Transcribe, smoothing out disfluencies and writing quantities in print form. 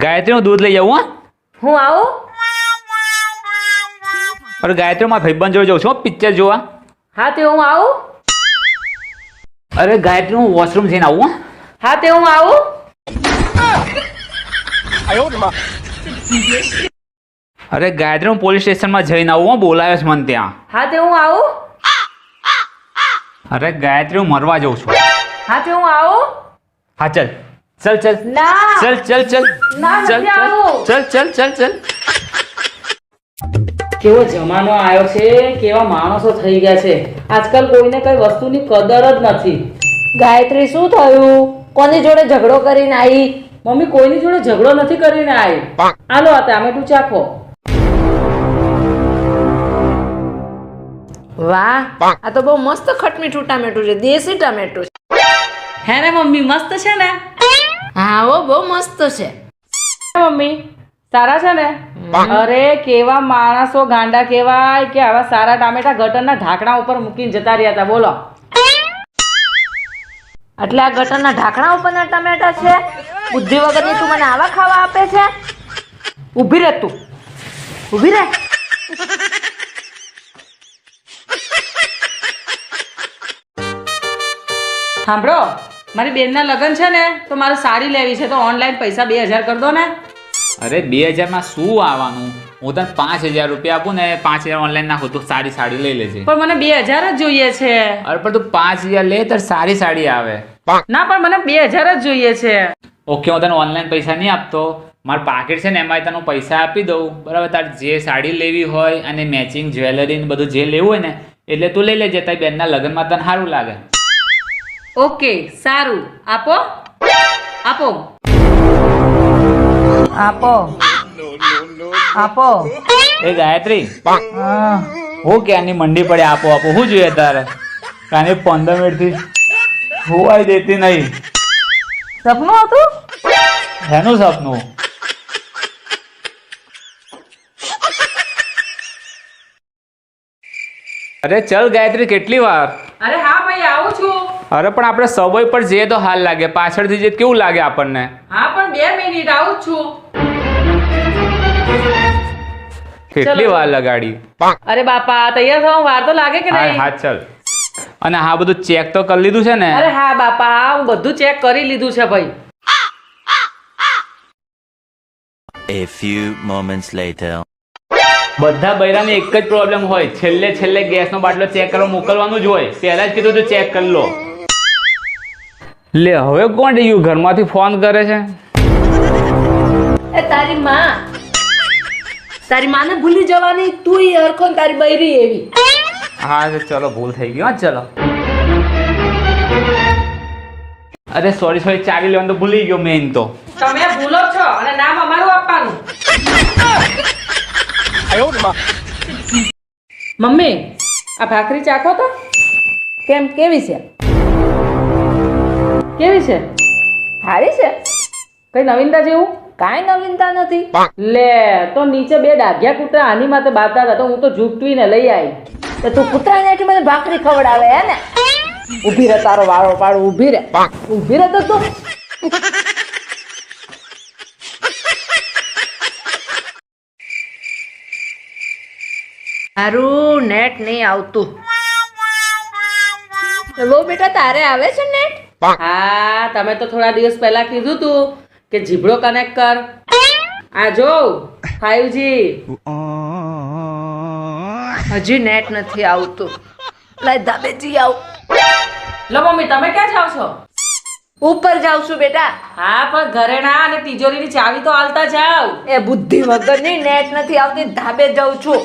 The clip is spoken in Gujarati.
ગાયત્રીનું દૂધ લઈ જાઉં હા. હું આવું? અરે ગાયત્રી મારા ભાઈબંધ જોડે જઉં છું પિક્ચર જોવા. હા તે હું આવું? અરે ગાયત્રી હું વોશરૂમ જઈને આવું હા. હા તે હું આવું? અરે ગાયત્રી હું પોલીસ સ્ટેશનમાં જઈને આવું હો, બોલાવ્યો છે મને ત્યાં. હા તે હું આવું? અરે ગાયત્રી હું મરવા જઉં છું. હા તે હું આવું? હા ચલ ચલ ચલ ના ચલ ચલ ચલ ના ચલ નથી આવું. ચલ ચલ ચલ ચલ. કેવો જમાનો આવ્યો છે, કેવા માણસો થઈ ગયા છે. આજકાલ કોઈને કઈ વસ્તુની કદર જ નથી. ગાયત્રી શું થયું? કોની જોડે ઝઘડો કરીને આવી? મમ્મી કોઈની જોડે ઝઘડો નથી કરીને આવી. આલો આ ટામેટું ચાખો. વાહ, આ તો બહુ મસ્ત ખટમીઠું ટામેટું છે, દેશી ટામેટું છે. હે ને મમ્મી મસ્ત છે ને? હા હો, બહુ મસ્ત છે. મમ્મી સારા છે ને? અરે કેવા માણસો ગાંડા કહેવાય કે આવા સારા ટામેટા ગટરના ઢાંકણા ઉપર મૂકીને જતા રહ્યા હતા. બોલો, એટલે આ ગટરના ઢાંકણા ઉપરના ટામેટા છે? બુદ્ધિ વગરની તું મને આવા ખાવા આપે છે? ઊભી રહે, તું ઊભી રહે. સાંભળો, મારી બેનના લગ્ન છે ને, તો મારે સાડી લેવી છે, તો ઓનલાઈન પૈસા 2000 કરી દો ને. અરે 2000 માં શું આવવાનું? હું તને 5000 રૂપિયા આપું ને 5000 ઓનલાઈન નાખું તો સાડી લઈ લેજે. પણ મને 2000 જ જોઈએ છે. અરે પણ તું 5000 લે તો સાડી આવે. ના પણ મને 2000 જ જોઈએ છે. ઓકે, હું તને ઓનલાઈન પૈસા નહીં આપતો. મારું પાકીટ છે ને એમાં તને પૈસા આપી દઉં, બરાબર? તારે જે સાડી લેવી હોય અને મેચિંગ જ્વેલરી ને બધું જે લેવું હોય ને એટલે તું લઈ લેજે. તારી બેનના લગ્નમાં તને સારું લાગે. ઓકે સારું, આપો આપો આપો આપો. એ ગાયત્રી, હા હું ક્યાંની મંડી પડે આપો શું જોઈએ તારે? કાને 15 મિનિટથી હોવાય દેતી નહીં. સપનું હતું? એનું સપનું? અરે ચલ ગાયત્રી, કેટલી વાર? અરે હા ભાઈ, આવું છું. અરે પણ આપણે સબોય પર જઈએ તો હાલ લાગે, પાછળથી જઈએ કેવું લાગે આપણને? હા પણ 2 મિનિટ આવું છું. કેટલી વાર લગાડી? અરે બાપા, તૈયાર થવા વાર તો લાગે કે નહીં? હા ચલ. અને હા બધું ચેક તો કરી લીધું છે ને? અરે હા બાપા, હું બધું ચેક કરી લીધું છે ભાઈ. A few moments later. બધા બૈરાને એક જ પ્રોબ્લેમ હોય, છેલ્લે ગેસનો બાટલો ચેક કરવા મોકલવાનું જ હોય. પહેલા જ કીધું તો ચેક કરી લો. લે હવે કોણ રહ્યું ઘરમાંથી ફોન કરે છે? એ તારી માને ભૂલી જવાની, તું હરખો ને તારી બૈરી એવી. હા ચલો, ભૂલ થઈ ગઈ. હા ચલો. અરે સોરી ચાવી લેવાનું તો ભૂલી ગયો મેન તો. તમે ભૂલો છો અને નામ અમારું આપવાનું. મમ્મી આ ભાખરી ચાખો તો. કેમ, કેવી છે? કેવી છે? સારી છે? કઈ નવીનતા જેવું? કાંઈ નવીનતા નથી. લે તો નીચે 2 ડાઘિયા કૂતરા આની માથે બાતા હતા, તો હું તો ઝૂકવીને લઈ આવી. તો તું કૂતરાને આટલી મને ભાખરી ખવડાવે હે ને? ઊભી રહે, તારો વારો પાડો. ઊભી રહે તો તું. મારું નેટ નહીં આવતું. લો બેટા, તારે આવે છે નેટ? હા, તમે તો થોડા દિવસ પહેલા કીધું તું કે જીભડો કનેક્ટ કર. આ જો 5G. હજી નેટ નથી આવતું. લાય ધાબેજી આવ. લો મમ્મી, તમે ક્યાં જાવ છો? ઉપર જાવ છું બેટા. હા પણ ઘરે ના, અને તિજોરીની ચાવી તો હાલતા જાવ. એ બુદ્ધિ વગરની નેટ નથી આવતી, ધાબે જાઉં છું.